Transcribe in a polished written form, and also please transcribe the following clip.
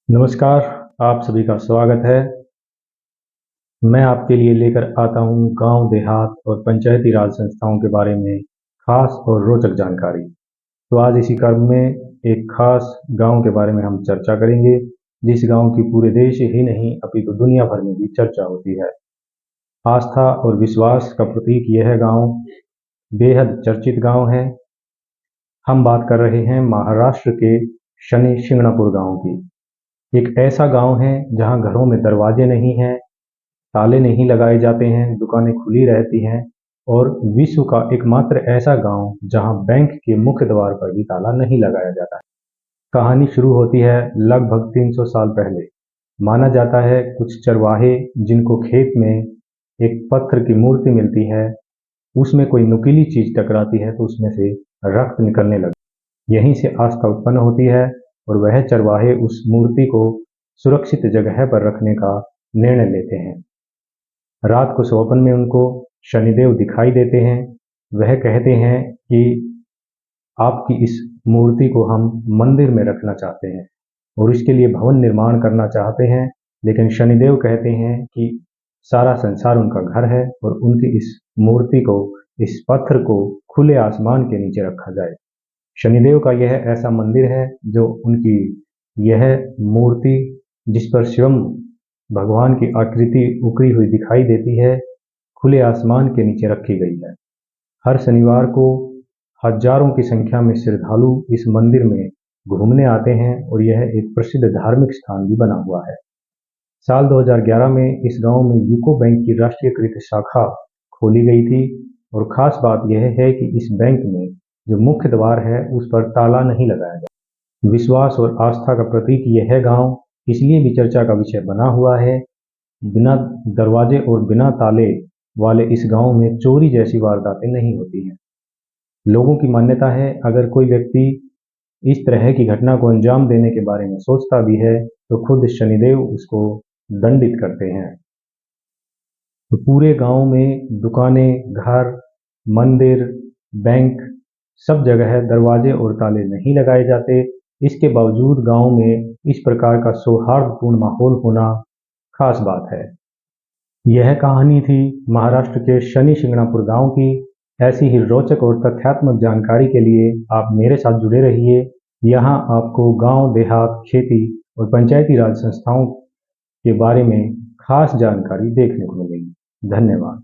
नमस्कार, आप सभी का स्वागत है। मैं आपके लिए लेकर आता हूँ गांव, देहात और पंचायती राज संस्थाओं के बारे में खास और रोचक जानकारी। तो आज इसी क्रम में एक खास गांव के बारे में हम चर्चा करेंगे, जिस गांव की पूरे देश ही नहीं अपितु दुनिया भर में भी चर्चा होती है। आस्था और विश्वास का प्रतीक यह गांव बेहद चर्चित गांव है। हम बात कर रहे हैं महाराष्ट्र के शनि शिंगणापुर गांव की। एक ऐसा गांव है जहां घरों में दरवाजे नहीं हैं, ताले नहीं लगाए जाते हैं, दुकानें खुली रहती हैं और विश्व का एकमात्र ऐसा गांव जहां बैंक के मुख्य द्वार पर भी ताला नहीं लगाया जाता है। कहानी शुरू होती है लगभग 300 साल पहले। माना जाता है कुछ चरवाहे जिनको खेत में एक पत्थर की मूर्ति मिलती है, उसमें कोई नुकीली चीज टकराती है तो उसमें से रक्त निकलने लगता है। यहीं से आस्था उत्पन्न होती है और वह चरवाहे उस मूर्ति को सुरक्षित जगह पर रखने का निर्णय लेते हैं। रात को स्वप्न में उनको शनिदेव दिखाई देते हैं। वह कहते हैं कि आपकी इस मूर्ति को हम मंदिर में रखना चाहते हैं और इसके लिए भवन निर्माण करना चाहते हैं, लेकिन शनिदेव कहते हैं कि सारा संसार उनका घर है और उनकी इस मूर्ति को, इस पत्थर को खुले आसमान के नीचे रखा जाए। शनिदेव का यह ऐसा मंदिर है जो उनकी यह मूर्ति, जिस पर शिवम भगवान की आकृति उकरी हुई दिखाई देती है, खुले आसमान के नीचे रखी गई है। हर शनिवार को हजारों की संख्या में श्रद्धालु इस मंदिर में घूमने आते हैं और यह एक प्रसिद्ध धार्मिक स्थान भी बना हुआ है। साल 2011 में इस गांव में यूको बैंक की राष्ट्रीयकृत शाखा खोली गई थी और खास बात यह है कि इस बैंक में जो मुख्य द्वार है उस पर ताला नहीं लगाया गया। विश्वास और आस्था का प्रतीक यह गांव इसलिए भी चर्चा का विषय बना हुआ है। बिना दरवाजे और बिना ताले वाले इस गांव में चोरी जैसी वारदातें नहीं होती हैं। लोगों की मान्यता है अगर कोई व्यक्ति इस तरह की घटना को अंजाम देने के बारे में सोचता भी है तो खुद शनिदेव उसको दंडित करते हैं। तो पूरे गांव में दुकानें, घर, मंदिर, बैंक, सब जगह दरवाजे और ताले नहीं लगाए जाते। इसके बावजूद गांव में इस प्रकार का सौहार्दपूर्ण माहौल होना खास बात है। यह कहानी थी महाराष्ट्र के शनि शिंगणापुर गांव की। ऐसी ही रोचक और तथ्यात्मक जानकारी के लिए आप मेरे साथ जुड़े रहिए। यहाँ आपको गांव, देहात, खेती और पंचायती राज संस्थाओं के बारे में खास जानकारी देखने को मिलेगी। धन्यवाद।